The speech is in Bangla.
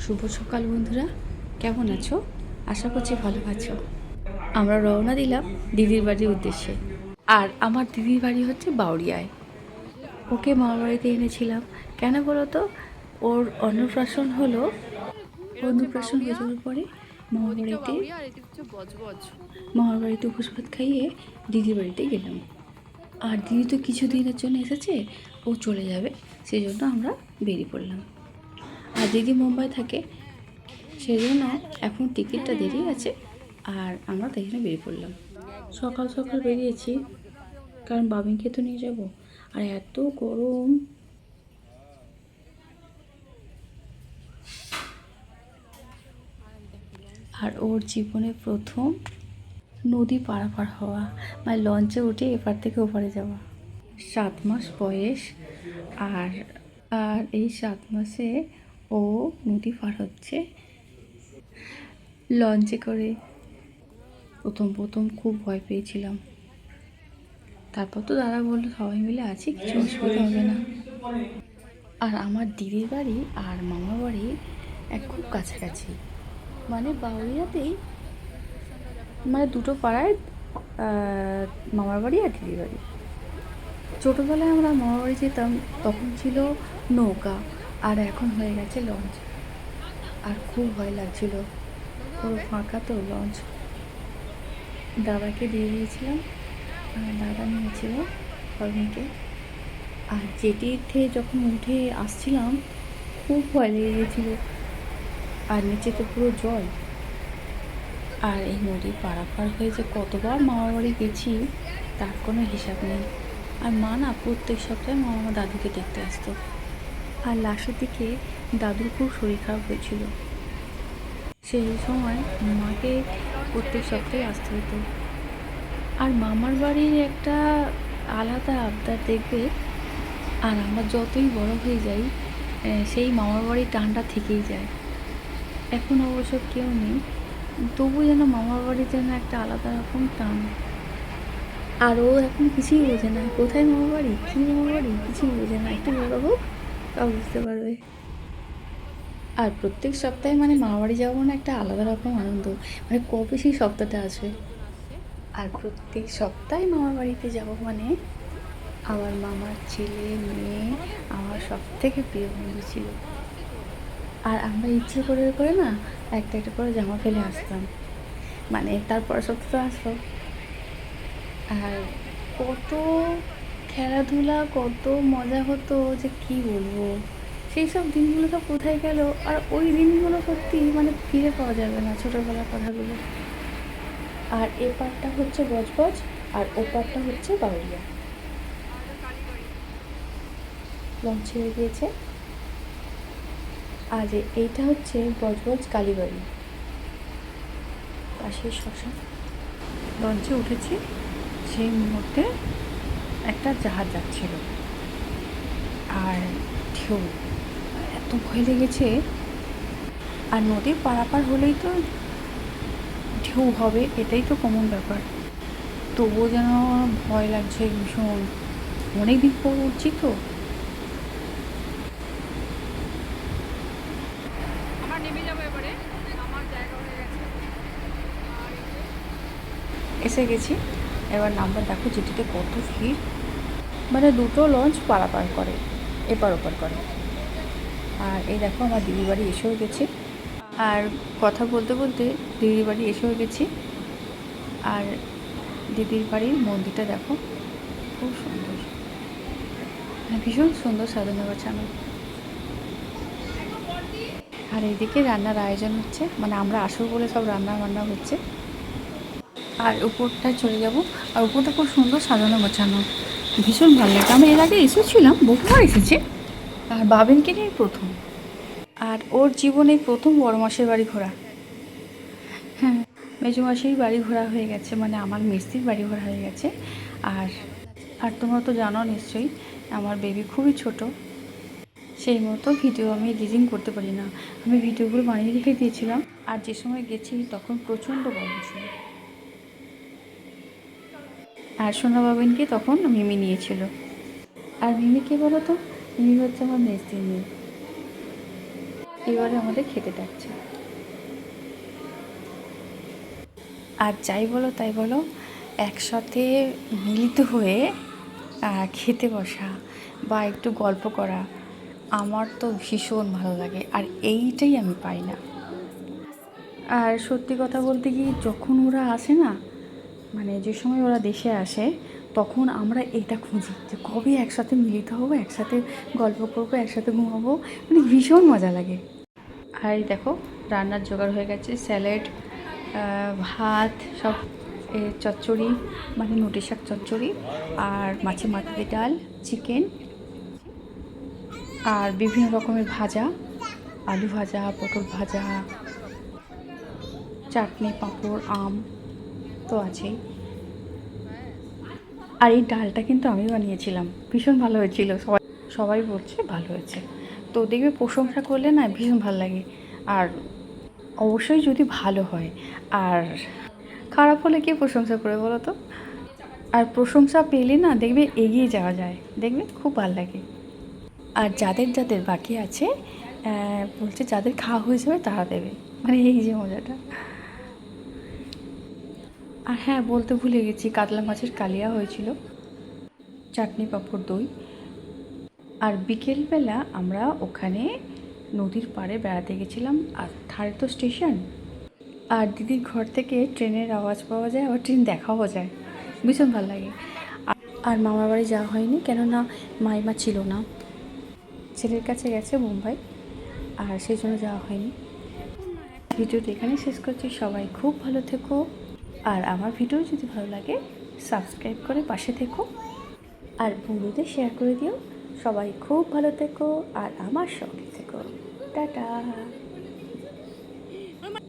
শুভ সকাল বন্ধুরা, কেমন আছো? আশা করছি ভালো আছো। আমরা রওনা দিলাম দিদির বাড়ির উদ্দেশ্যে। আর আমার দিদির বাড়ি হচ্ছে বাউরিয়ায়। ওকে মামার বাড়িতে এনেছিলাম কেন বলো তো? ওর অন্নপ্রাশন হলো। অন্নপ্রাশন হয়ে যাওয়ার পরে মামার বাড়িতে উপোস ভাত খাইয়ে দিদির বাড়িতে গেলাম। আর দিদি তো কিছুদিনের জন্য এসেছে, ও চলে যাবে, সেই জন্য আমরা বেরিয়ে পড়লাম। আর দিদি মুম্বাই থাকে, সেই জন্য এখন টিকিটটা দেরি আছে। আর আমরা তাই জন্য বেরিয়ে পড়লাম। সকাল সকাল বেরিয়েছি, কারণ বাবিনকে তো নিয়ে যাব। আর এত গরম, আর ওর জীবনে প্রথম নদী পারাপার হওয়া, মানে লঞ্চে উঠে এপার থেকে ওপারে যাওয়া। 7 মাস বয়স। আর আর এই 7 মাসে ও নদী পার হচ্ছে লঞ্চে করে। প্রথম প্রথম খুব ভয় পেয়েছিলাম, তারপর তো দাদা বললো সবাই মিলে আছি, কিছু অসুবিধা হবে না। আর আমার দিদির বাড়ি আর মামার বাড়ি খুব কাছাকাছি, মানে বাউরিয়াতেই, মানে দুটো পাড়ায় মামার বাড়ি আর দিদির বাড়ি। ছোটোবেলায় আমরা মামার বাড়ি যেতাম, তখন ছিল নৌকা, আর এখন হয়ে গেছে লঞ্চ। আর খুব ভয় লাগছিল, পুরো ফাঁকা তো লঞ্চ। দাদাকে দিয়ে দিয়েছিলাম, দাদা নিয়েছিল বাবিনকে। আর জেটিতে যখন উঠে আসছিলাম খুব ভয় লেগে গেছিলো, আর নিচে তো পুরো জল। আর এই নদী পারাপার হয়ে যে কতবার মামার বাড়ি গেছি তার কোনো হিসাব নেই। আর মা না প্রত্যেক সপ্তাহে মামা আমার দাদুকে দেখতে আসতো। আর লাস্টের দিকে দাদুর খুব শরীর খারাপ হয়েছিল, সেই সময় মাকে প্রত্যেক সপ্তাহে আসতে হতো। আর মামার বাড়ির একটা আলাদা আবদার দেখবে। আর আমরা যতই বড় হয়ে যাই, সেই মামার বাড়ির টানটা থেকেই যায়। এখন অবশ্য কেউ নেই, তবু যেন মামার বাড়ির যেন একটা আলাদা রকম টান। আর ও এখন কিছুই বোঝে না, কোথায় মামার বাড়ি, কী মামার বাড়ি, কিছুই বোঝে না। একটু বড় হোক তাও বুঝতে পারবে। আর প্রত্যেক সপ্তাহে মানে মামার বাড়ি যাবো না, একটা আলাদা রকম আনন্দ। মানে কবে সেই সপ্তাহটা আসবে। আর প্রত্যেক সপ্তাহে মামার বাড়িতে যাব মানে আমার মামার ছেলে মেয়ে আমার সব থেকে প্রিয় বন্ধু ছিল। আর আমরা ইচ্ছে করে করে না একটা একটা করে জামা ফেলে আসতাম, মানে তারপর সপ্তাহ তো আসলো। আর কত খেলাধুলা, কত মজা হতো যে কি বলবো। সেই সব দিনগুলো তো কোথায় গেল। আর ওই দিনগুলো সত্যি মানে ফিরে পাওয়া যাবে না, ছোটোবেলার কথাগুলো। আর এ পারটা হচ্ছে বজবজ, আর ও পারটা হচ্ছে বাউরিয়া। লঞ্চ ছেড়ে দিয়েছে। আর এইটা হচ্ছে বজবজ কালীবাড়ি, পাশের শ্মশান। লঞ্চে উঠেছি, সেই মুহূর্তে একটা জাহাজ যাচ্ছিল, আর ঢেউ, এত ভয় লেগেছে। আর নদী পারাপার হলেই তো ঢেউ হবে, এটাই তো কমন ব্যাপার। তবুও যেন ভয় লাগছে ভীষণ, অনেক দিন পর উঠছি তো। এসে গেছি, এবার নাম্বার দেখো যেটিতে কত ভিড়। মানে দুটো লঞ্চ পারাপার করে, এপার ওপার করে। আর এই দেখো আমার দিদির বাড়ি এসেও গেছি। আর কথা বলতে বলতে দিদির বাড়ি এসেও গেছি। আর দিদির বাড়ির মন্দিরটা দেখো, খুব সুন্দর, ভীষণ সুন্দর সাজানো গোছানো। আর এইদিকে রান্নার আয়োজন হচ্ছে, মানে আমরা আসবো বলে সব রান্না বান্না হচ্ছে। আর উপরটায় চলে যাব। আর উপরটা খুব সুন্দর সাজানো গোছানো, ভীষণ ভালো লাগে। আমি এর আগে এসেছিলাম, বহুবার এসেছি। আর বাবিনকে নিয়ে প্রথম, আর ওর জীবনে প্রথম বড় মাসের বাড়ি ঘোরা। হ্যাঁ, মেজো মাসের বাড়ি ঘোরা হয়ে গেছে, মানে আমার মিস্ত্রির বাড়ি ঘোরা হয়ে গেছে। আর আর তোমরা তো জানো নিশ্চয়ই আমার বেবি খুবই ছোট, সেই মতো ভিডিও আমি এডিটিং করতে পারি না। আমি ভিডিওগুলো বানিয়ে রেখে দিয়েছিলাম। আর যে সময় গেছি তখন প্রচণ্ড গরম ছিল। আর সোনা বাবিনকে তখন মিমি নিয়েছিল। আর মিমি কে বলো তো? মিমি হচ্ছে আমার মেজদির মেয়ে। এবারে আমাদের খেতে ডাকছে। আর যাই বলো তাই বলো, একসাথে মিলিত হয়ে খেতে বসা বা একটু গল্প করা আমার তো ভীষণ ভালো লাগে, আর এইটাই আমি পাই না। আর সত্যি কথা বলতে কি, যখন ওরা আসে না, মানে যে সময় ওরা দেশে আসে, তখন আমরা এটা খুঁজি যে কবে একসাথে মিলিত হবো, একসাথে গল্প করবো, একসাথে ঘুমাবো, মানে ভীষণ মজা লাগে। আর এই দেখো রান্নার জোগাড় হয়ে গেছে, স্যালাড, ভাত, সব চচ্চড়ি, মানে নোটে শাক চচ্চড়ি, আর মাছের মাথা দিয়ে ডাল, চিকেন, আর বিভিন্ন রকমের ভাজা, আলু ভাজা, পটল ভাজা, চাটনি, পাঁপড়, আম তো আছেই। আর এই ডালটা কিন্তু আমি বানিয়েছিলাম, ভীষণ ভালো হয়েছিল, সবাই সবাই বলছে ভালো হয়েছে। তো দেখবে প্রশংসা করলে না ভীষণ ভালো লাগে, আর অবশ্যই যদি ভালো হয়। আর খারাপ হলে কে প্রশংসা করে বলো তো? আর প্রশংসা পেলে না দেখবে এগিয়ে যাওয়া যায়, দেখবে খুব ভালো লাগে। আর যাদের যাদের বাকি আছে, বলছে যাদের খাওয়া হয়ে যাবে তারা দেবে, মানে এই যে মজাটা। আর হ্যাঁ, বলতে ভুলে গেছি, কাতলা মাছের কালিয়া হয়েছিল, চাটনি, পাঁপড়, দই। আর বিকেলবেলা আমরা ওখানে নদীর পাড়ে বেড়াতে গেছিলাম, আর ধারে তো স্টেশন, আর দিদির ঘর থেকে ট্রেনের আওয়াজ পাওয়া যায়, আবার ট্রেন দেখাও যায়, ভীষণ ভালো লাগে। আর মামার বাড়ি যাওয়া হয়নি, কেননা মাইমা ছিল না, ছেলের কাছে গেছে মুম্বাই, আর সেই জন্য যাওয়া হয়নি। ভিডিওটি এখানে শেষ করছি, সবাই খুব ভালো থেকো। আর আমার ভিডিও যদি ভালো লাগে সাবস্ক্রাইব করে পাশে থেকো, আর বন্ধুদের শেয়ার করে দিও। সবাই খুব ভালো থেকো আর আমার সঙ্গে থেকো। টাটা।